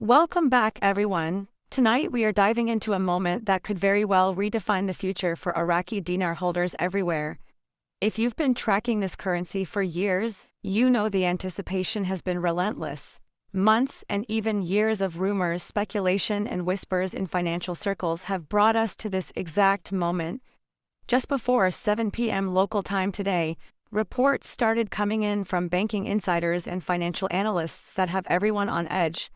Welcome back, everyone. Tonight we are diving into a moment that could very well redefine the future for Iraqi dinar holders everywhere. If you've been tracking this currency for years, you know the anticipation has been relentless. Months and even years of rumors, speculation, and whispers in financial circles have brought us to this exact moment. Just before 7 p.m. local time today, reports started coming in from banking insiders and financial analysts that have everyone on edge.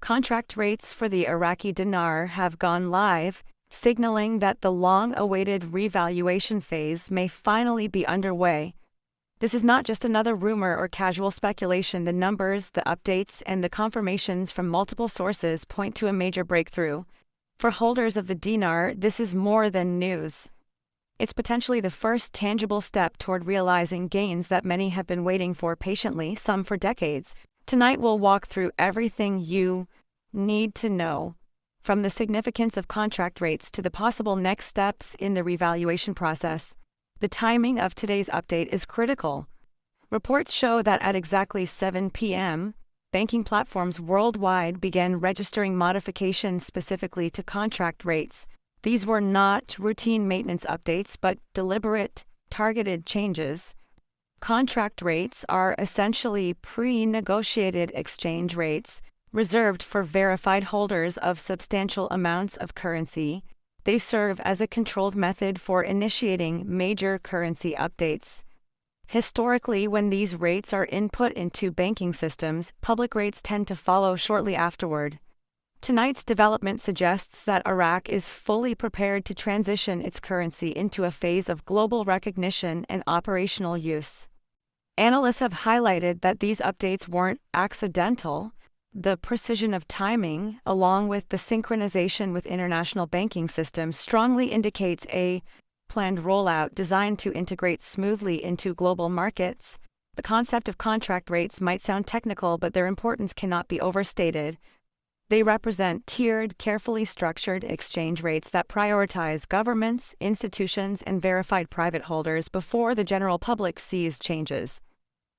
Contract rates for the Iraqi dinar have gone live, signaling that the long-awaited revaluation phase may finally be underway. This is not just another rumor or casual speculation. The numbers, the updates, and the confirmations from multiple sources point to a major breakthrough. For holders of the dinar, this is more than news. It's potentially the first tangible step toward realizing gains that many have been waiting for patiently, some for decades. Tonight we'll walk through everything you need to know, from the significance of contract rates to the possible next steps in the revaluation process. The timing of today's update is critical. Reports show that at exactly 7 p.m., banking platforms worldwide began registering modifications specifically to contract rates. These were not routine maintenance updates but deliberate, targeted changes. Contract rates are essentially pre-negotiated exchange rates reserved for verified holders of substantial amounts of currency. They serve as a controlled method for initiating major currency updates. Historically, when these rates are input into banking systems, public rates tend to follow shortly afterward. Tonight's development suggests that Iraq is fully prepared to transition its currency into a phase of global recognition and operational use. Analysts have highlighted that these updates weren't accidental. The precision of timing, along with the synchronization with international banking systems, strongly indicates a planned rollout designed to integrate smoothly into global markets. The concept of contract rates might sound technical, but their importance cannot be overstated. They represent tiered, carefully structured exchange rates that prioritize governments, institutions, and verified private holders before the general public sees changes.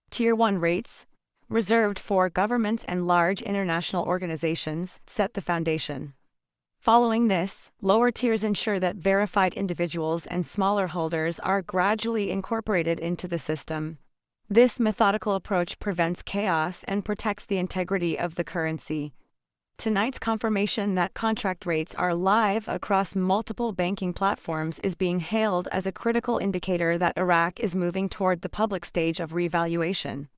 Tier 1 rates, reserved for governments and large international organizations, set the foundation. Following this, lower tiers ensure that verified individuals and smaller holders are gradually incorporated into the system. This methodical approach prevents chaos and protects the integrity of the currency. Tonight's confirmation that contract rates are live across multiple banking platforms is being hailed as a critical indicator that Iraq is moving toward the public stage of revaluation.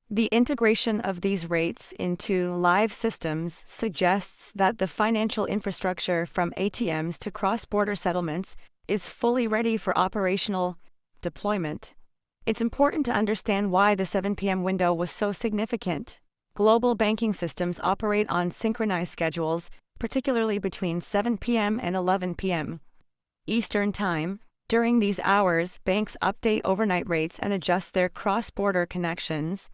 The integration of these rates into live systems suggests that the financial infrastructure from ATMs to cross-border settlements is fully ready for operational deployment. It's important to understand why the 7 p.m. window was so significant. Global banking systems operate on synchronized schedules, particularly between 7 p.m. and 11 p.m. Eastern Time. During these hours, banks update overnight rates and adjust their cross-border connections.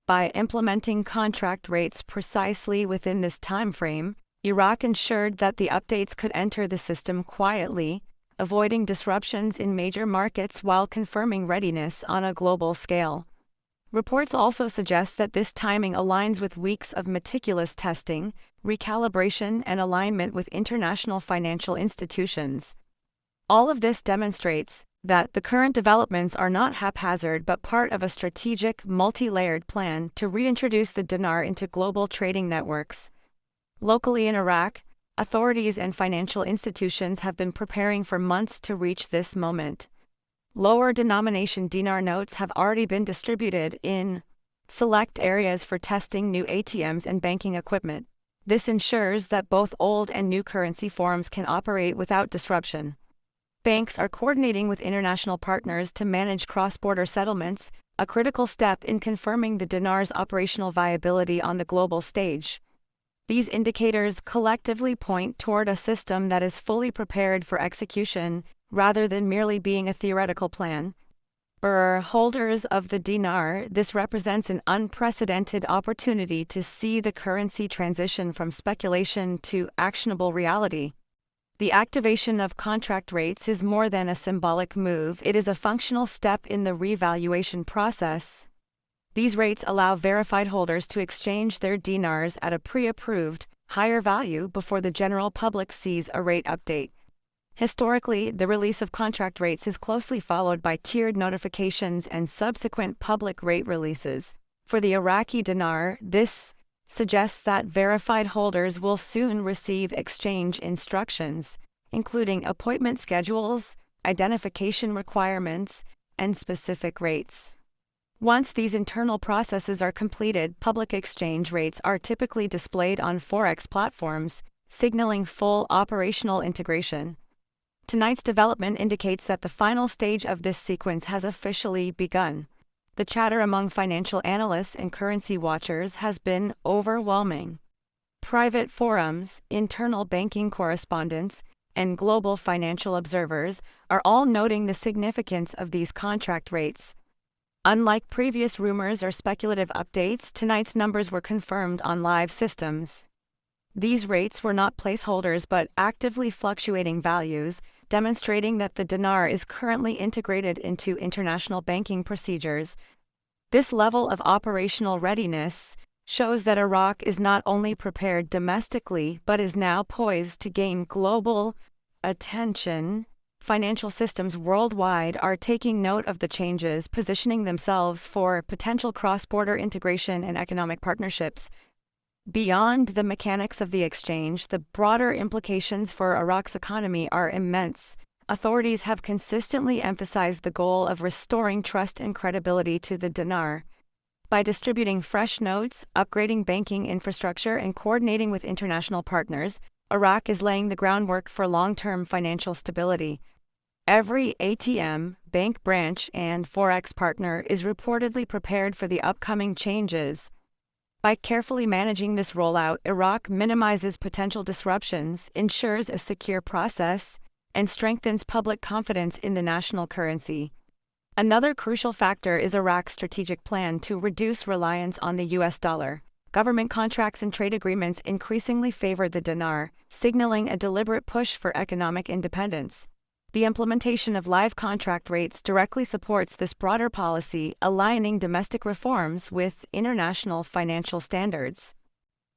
By implementing contract rates precisely within this time frame, Iraq ensured that the updates could enter the system quietly, avoiding disruptions in major markets while confirming readiness on a global scale. Reports also suggest that this timing aligns with weeks of meticulous testing, recalibration, and alignment with international financial institutions. All of this demonstrates that the current developments are not haphazard but part of a strategic, multi-layered plan to reintroduce the dinar into global trading networks. Locally in Iraq, authorities and financial institutions have been preparing for months to reach this moment. Lower denomination dinar notes have already been distributed in select areas for testing new ATMs and banking equipment. This ensures that both old and new currency forms can operate without disruption. Banks are coordinating with international partners to manage cross-border settlements, a critical step in confirming the dinar's operational viability on the global stage. These indicators collectively point toward a system that is fully prepared for execution, rather than merely being a theoretical plan. For holders of the dinar, this represents an unprecedented opportunity to see the currency transition from speculation to actionable reality. The activation of contract rates is more than a symbolic move, it is a functional step in the revaluation process. These rates allow verified holders to exchange their dinars at a pre-approved, higher value before the general public sees a rate update. Historically, the release of contract rates is closely followed by tiered notifications and subsequent public rate releases. For the Iraqi dinar, this suggests that verified holders will soon receive exchange instructions, including appointment schedules, identification requirements, and specific rates. Once these internal processes are completed, public exchange rates are typically displayed on Forex platforms, signaling full operational integration. Tonight's development indicates that the final stage of this sequence has officially begun. The chatter among financial analysts and currency watchers has been overwhelming. Private forums, internal banking correspondents, and global financial observers are all noting the significance of these contract rates. Unlike previous rumors or speculative updates, tonight's numbers were confirmed on live systems. These rates were not placeholders but actively fluctuating values, demonstrating that the dinar is currently integrated into international banking procedures. This level of operational readiness shows that Iraq is not only prepared domestically but is now poised to gain global attention. Financial systems worldwide are taking note of the changes, positioning themselves for potential cross-border integration and economic partnerships. Beyond the mechanics of the exchange, the broader implications for Iraq's economy are immense. Authorities have consistently emphasized the goal of restoring trust and credibility to the dinar. By distributing fresh notes, upgrading banking infrastructure, and coordinating with international partners, Iraq is laying the groundwork for long-term financial stability. Every ATM, bank branch, and Forex partner is reportedly prepared for the upcoming changes. By carefully managing this rollout, Iraq minimizes potential disruptions, ensures a secure process, and strengthens public confidence in the national currency. Another crucial factor is Iraq's strategic plan to reduce reliance on the US dollar. Government contracts and trade agreements increasingly favor the dinar, signaling a deliberate push for economic independence. The implementation of live contract rates directly supports this broader policy, aligning domestic reforms with international financial standards.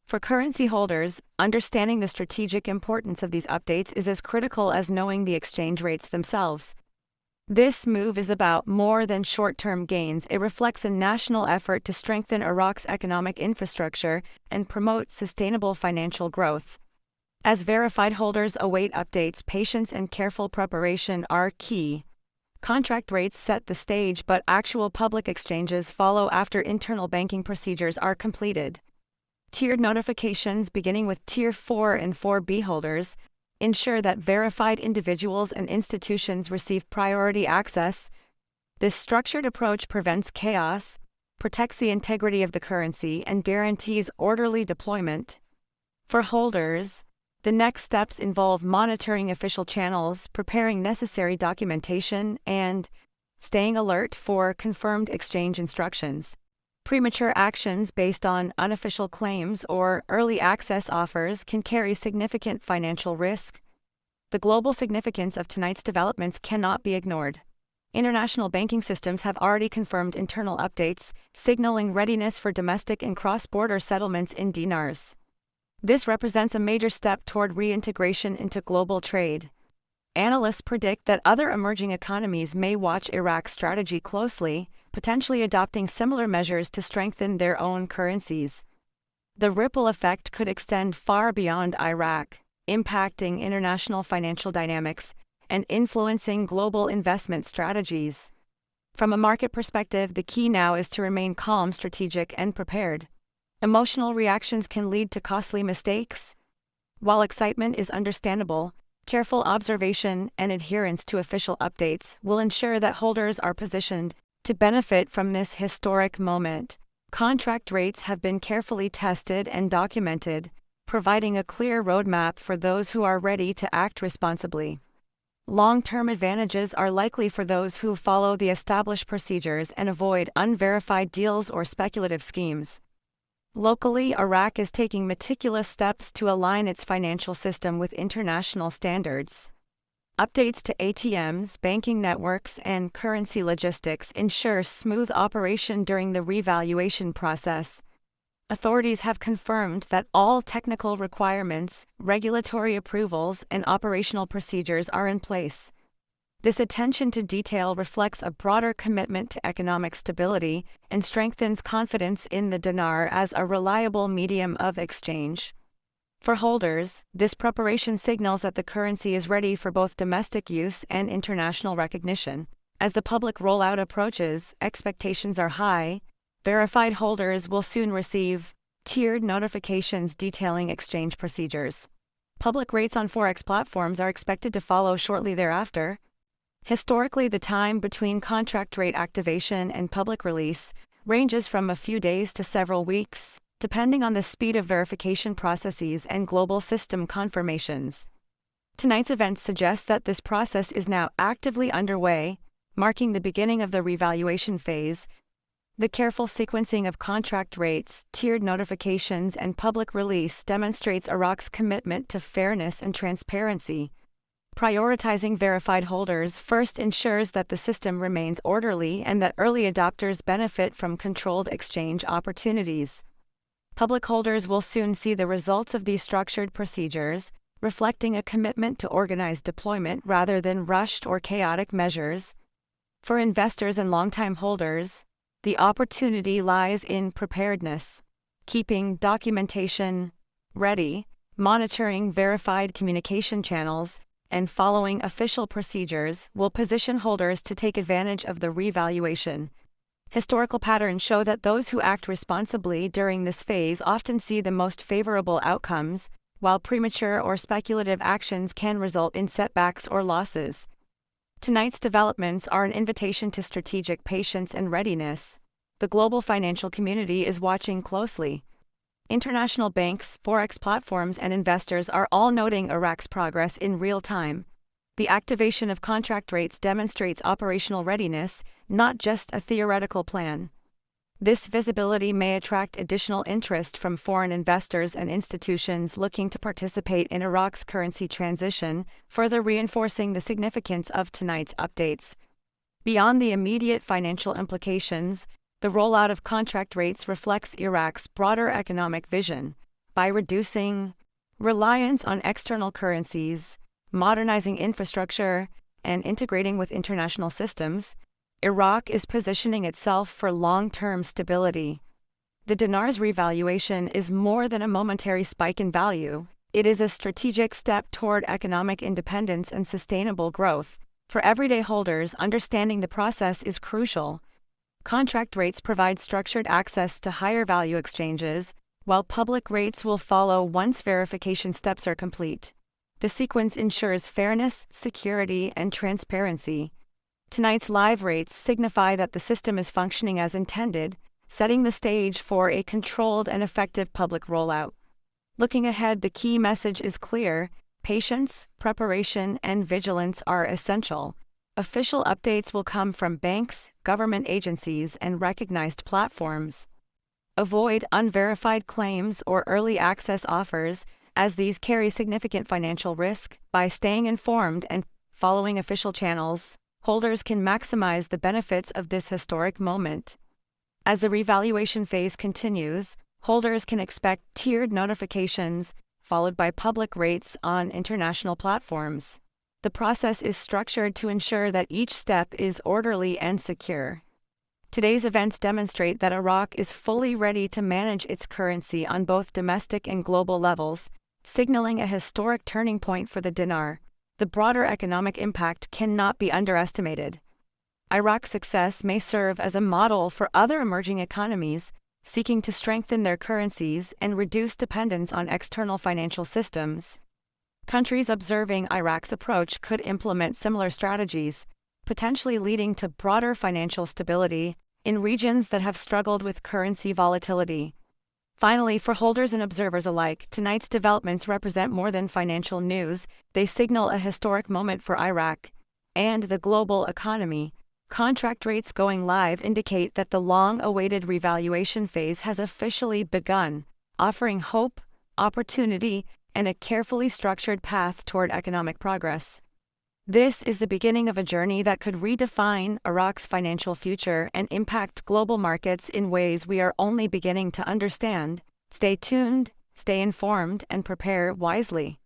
For currency holders, understanding the strategic importance of these updates is as critical as knowing the exchange rates themselves. This move is about more than short-term gains. It reflects a national effort to strengthen Iraq's economic infrastructure and promote sustainable financial growth. As verified holders await updates, patience and careful preparation are key. Contract rates set the stage, but actual public exchanges follow after internal banking procedures are completed. Tiered notifications, beginning with Tier 4 and 4B holders, ensure that verified individuals and institutions receive priority access. This structured approach prevents chaos, protects the integrity of the currency, and guarantees orderly deployment. For holders, the next steps involve monitoring official channels, preparing necessary documentation, and staying alert for confirmed exchange instructions. Premature actions based on unofficial claims or early access offers can carry significant financial risk. The global significance of tonight's developments cannot be ignored. International banking systems have already confirmed internal updates, signaling readiness for domestic and cross-border settlements in dinars. This represents a major step toward reintegration into global trade. Analysts predict that other emerging economies may watch Iraq's strategy closely, potentially adopting similar measures to strengthen their own currencies. The ripple effect could extend far beyond Iraq, impacting international financial dynamics and influencing global investment strategies. From a market perspective, the key now is to remain calm, strategic, and prepared. Emotional reactions can lead to costly mistakes. While excitement is understandable, careful observation and adherence to official updates will ensure that holders are positioned to benefit from this historic moment. Contract rates have been carefully tested and documented, providing a clear roadmap for those who are ready to act responsibly. Long-term advantages are likely for those who follow the established procedures and avoid unverified deals or speculative schemes. Locally, Iraq is taking meticulous steps to align its financial system with international standards. Updates to ATMs, banking networks, and currency logistics ensure smooth operation during the revaluation process. Authorities have confirmed that all technical requirements, regulatory approvals, and operational procedures are in place. This attention to detail reflects a broader commitment to economic stability and strengthens confidence in the dinar as a reliable medium of exchange. For holders, this preparation signals that the currency is ready for both domestic use and international recognition. As the public rollout approaches, expectations are high. Verified holders will soon receive tiered notifications detailing exchange procedures. Public rates on Forex platforms are expected to follow shortly thereafter. Historically, the time between contract rate activation and public release ranges from a few days to several weeks, depending on the speed of verification processes and global system confirmations. Tonight's event suggests that this process is now actively underway, marking the beginning of the revaluation phase. The careful sequencing of contract rates, tiered notifications, and public release demonstrates Iraq's commitment to fairness and transparency. Prioritizing verified holders first ensures that the system remains orderly and that early adopters benefit from controlled exchange opportunities. Public holders will soon see the results of these structured procedures, reflecting a commitment to organized deployment rather than rushed or chaotic measures. For investors and long-time holders, the opportunity lies in preparedness, keeping documentation ready, monitoring verified communication channels, and following official procedures will position holders to take advantage of the revaluation. Historical patterns show that those who act responsibly during this phase often see the most favorable outcomes, while premature or speculative actions can result in setbacks or losses. Tonight's developments are an invitation to strategic patience and readiness. The global financial community is watching closely. International banks, Forex platforms, and investors are all noting Iraq's progress in real time. The activation of contract rates demonstrates operational readiness, not just a theoretical plan. This visibility may attract additional interest from foreign investors and institutions looking to participate in Iraq's currency transition, further reinforcing the significance of tonight's updates. Beyond the immediate financial implications, the rollout of contract rates reflects Iraq's broader economic vision. By reducing reliance on external currencies, modernizing infrastructure, and integrating with international systems, Iraq is positioning itself for long-term stability. The dinar's revaluation is more than a momentary spike in value. It is a strategic step toward economic independence and sustainable growth. For everyday holders, understanding the process is crucial. Contract rates provide structured access to higher value exchanges, while public rates will follow once verification steps are complete. The sequence ensures fairness, security, and transparency. Tonight's live rates signify that the system is functioning as intended, setting the stage for a controlled and effective public rollout. Looking ahead, the key message is clear: patience, preparation, and vigilance are essential. Official updates will come from banks, government agencies, and recognized platforms. Avoid unverified claims or early access offers, as these carry significant financial risk. By staying informed and following official channels, holders can maximize the benefits of this historic moment. As the revaluation phase continues, holders can expect tiered notifications, followed by public rates on international platforms. The process is structured to ensure that each step is orderly and secure. Today's events demonstrate that Iraq is fully ready to manage its currency on both domestic and global levels, signaling a historic turning point for the dinar. The broader economic impact cannot be underestimated. Iraq's success may serve as a model for other emerging economies seeking to strengthen their currencies and reduce dependence on external financial systems. Countries observing Iraq's approach could implement similar strategies, potentially leading to broader financial stability in regions that have struggled with currency volatility. Finally, for holders and observers alike, tonight's developments represent more than financial news. They signal a historic moment for Iraq and the global economy. Contract rates going live indicate that the long-awaited revaluation phase has officially begun, offering hope, opportunity, and a carefully structured path toward economic progress. This is the beginning of a journey that could redefine Iraq's financial future and impact global markets in ways we are only beginning to understand. Stay tuned, stay informed, and prepare wisely.